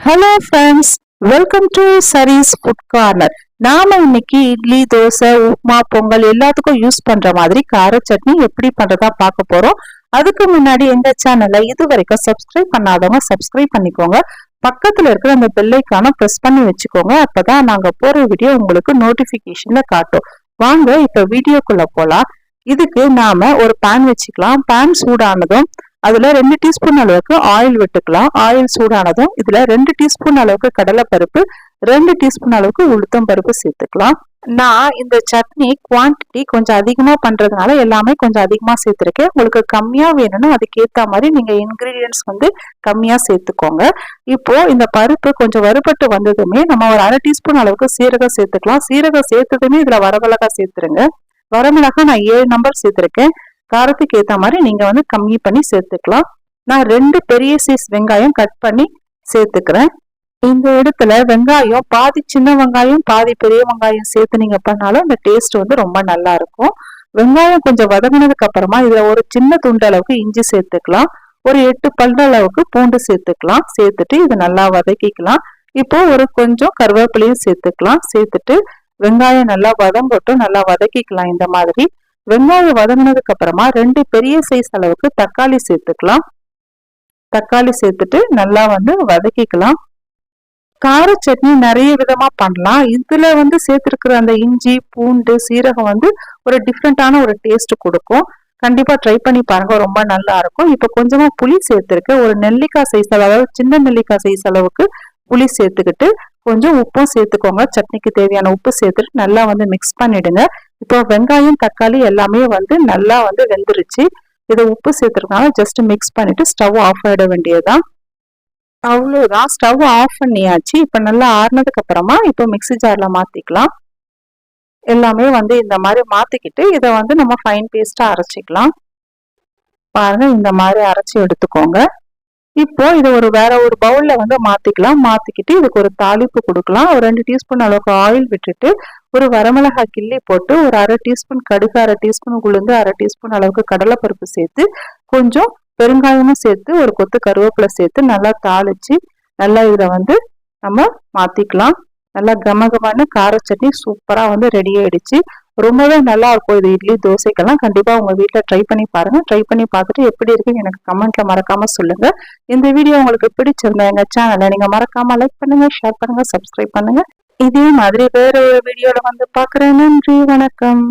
Hello friends, welcome to sarees food corner. நாம இன்னைக்கு இட்லி, தோசை, உப்புமா, பொங்கல் எல்லாத்துக்கும் யூஸ் பண்ற மாதிரி கார சட்னி எப்படி பண்றதா பார்க்க போறோம். அதுக்கு முன்னாடி எங்க சேனலை இது வரைக்கும் சப்ஸ்கிரைப் பண்ணாதவங்க சப்ஸ்கிரைப் பண்ணிக்கோங்க. பக்கத்துல இருக்கிற அந்த பெல் ஐகானை பிரஸ் பண்ணி வச்சுக்கோங்க. அப்பதான் நாங்க போற வீடியோ உங்களுக்கு நோட்டிபிகேஷன்ல காட்டும். வாங்க இப்ப வீடியோக்குள்ள போலாம். இதுக்கு நாம ஒரு பேன் வச்சுக்கலாம். பேன் சூடானதும் அதுல 2 டீஸ்பூன் அளவுக்கு ஆயில் விட்டுக்கலாம். ஆயில் சூடானதும் இதுல 2 டீஸ்பூன் அளவுக்கு கடலைப்பருப்பு, 2 டீஸ்பூன் அளவுக்கு உளுத்தம் பருப்பு சேர்த்துக்கலாம். நான் இந்த சட்னி குவான்டிட்டி கொஞ்சம் அதிகமா பண்றதுனால எல்லாமே கொஞ்சம் அதிகமா சேர்த்திருக்கேன். உங்களுக்கு கம்மியா வேணும்னா அதுக்கேத்த மாதிரி நீங்க இன்கிரீடியன்ஸ் கம்மியா சேர்த்துக்கோங்க. இப்போ இந்த பருப்பு கொஞ்சம் வறுபட்டு வந்ததுமே நம்ம ஒரு 1/2 டீஸ்பூன் அளவுக்கு சீரகம் சேர்த்துக்கலாம். சீரகம் சேர்த்ததுமே இதுல வரமிளகாய் சேர்த்துருங்க. வரமிளகாய் நான் 7 நம்பர் சேர்த்திருக்கேன். காரத்துக்கு ஏத்த மாதிரி நீங்க கம்மி பண்ணி சேர்த்துக்கலாம். நான் 2 பெரிய சைஸ் வெங்காயம் கட் பண்ணி சேர்த்துக்கிறேன். இந்த இடத்துல வெங்காயம் பாதி சின்ன வெங்காயம் பாதி பெரிய வெங்காயம் சேர்த்து நீங்க பண்ணாலும் இந்த டேஸ்ட் ரொம்ப நல்லா இருக்கும். வெங்காயம் கொஞ்சம் வதங்கினதுக்கு அப்புறமா இதுல ஒரு சின்ன துண்டு அளவுக்கு இஞ்சி சேர்த்துக்கலாம். ஒரு 8 பல் அளவுக்கு பூண்டு சேர்த்துக்கலாம். சேர்த்துட்டு இது நல்லா வதக்கிக்கலாம். இப்போ ஒரு கொஞ்சம் கருவேப்பிலையும் சேர்த்துக்கலாம். சேர்த்துட்டு வெங்காயம் நல்லா வதங்கட்டும், நல்லா வதக்கிக்கலாம். இந்த மாதிரி வெங்காயம் வதங்கினதுக்கு அப்புறமா 2 பெரிய சைஸ் அளவுக்கு தக்காளி சேர்த்துக்கலாம். தக்காளி சேர்த்துட்டு நல்லா வதக்கிக்கலாம். கார சட்னி நிறைய விதமா பண்ணலாம். இதுல சேர்த்திருக்கிற அந்த இஞ்சி, பூண்டு, சீரகம் ஒரு டிஃப்ரெண்டான ஒரு டேஸ்ட் கொடுக்கும். கண்டிப்பா ட்ரை பண்ணி பாருங்க, ரொம்ப நல்லா இருக்கும். இப்ப கொஞ்சமா புளி சேர்த்திருக்கேன். ஒரு நெல்லிக்காய் சைஸ், அதாவது சின்ன நெல்லிக்காய் சைஸ் அளவுக்கு புளி சேர்த்துக்கிட்டு கொஞ்சம் உப்பும் சேர்த்துக்கோங்க. சட்னிக்கு தேவையான உப்பு சேர்த்துட்டு நல்லா மிக்ஸ் பண்ணிடுங்க. இப்போ வெங்காயம், தக்காளி எல்லாமே நல்லா வெந்துருச்சு. இதை உப்பு சேர்த்துருக்கனால ஜஸ்ட் மிக்ஸ் பண்ணிட்டு ஸ்டவ் ஆஃப் ஆயிட வேண்டியதுதான். அவ்வளவுதான், ஸ்டவ் ஆஃப் பண்ணியாச்சு. இப்ப நல்லா ஆறுனதுக்கு அப்புறமா இப்போ மிக்ஸி ஜார்ல மாத்திக்கலாம். எல்லாமே இந்த மாதிரி மாத்திக்கிட்டு இதை நம்ம ஃபைன் பேஸ்டா அரைச்சிக்கலாம். பாருங்க, இந்த மாதிரி அரைச்சி எடுத்துக்கோங்க. இப்போ இது வேற ஒரு பவுல்ல மாத்திக்கலாம். மாத்திக்கிட்டு இதுக்கு ஒரு தாளிப்பு கொடுக்கலாம். ஒரு 2 டீஸ்பூன் அளவுக்கு ஆயில் விட்டுட்டு ஒரு வரமிளகாய் கிள்ளி போட்டு ஒரு 1/2 டீஸ்பூன் கடுகு, 1/2 டீஸ்பூன் உளுந்து, 1/2 டீஸ்பூன் அளவுக்கு கடலைப்பருப்பு சேர்த்து கொஞ்சம் பெருங்காயமும் சேர்த்து ஒரு கொத்து கருவேப்பிலை சேர்த்து நல்லா தாளிச்சு நல்லா இதை நம்ம மாத்திக்கலாம். நல்லா கமகமான கார சட்னி சூப்பரா ரெடி ஆயிடுச்சு. ரொம்பவே நல்லா இருக்கும். இது இட்லி, தோசைக்கெல்லாம் கண்டிப்பா உங்க வீட்டுல ட்ரை பண்ணி பாருங்க. ட்ரை பண்ணி பார்த்துட்டு எப்படி இருக்குன்னு எனக்கு கமெண்ட்ல மறக்காம சொல்லுங்க. இந்த வீடியோ உங்களுக்கு பிடிச்சிருந்தா எங்க சேனலை நீங்க மறக்காம லைக் பண்ணுங்க, ஷேர் பண்ணுங்க, சப்ஸ்கிரைப் பண்ணுங்க. இதே மாதிரி வேற ஒரு வீடியோல பாக்குறேன். நன்றி, வணக்கம்.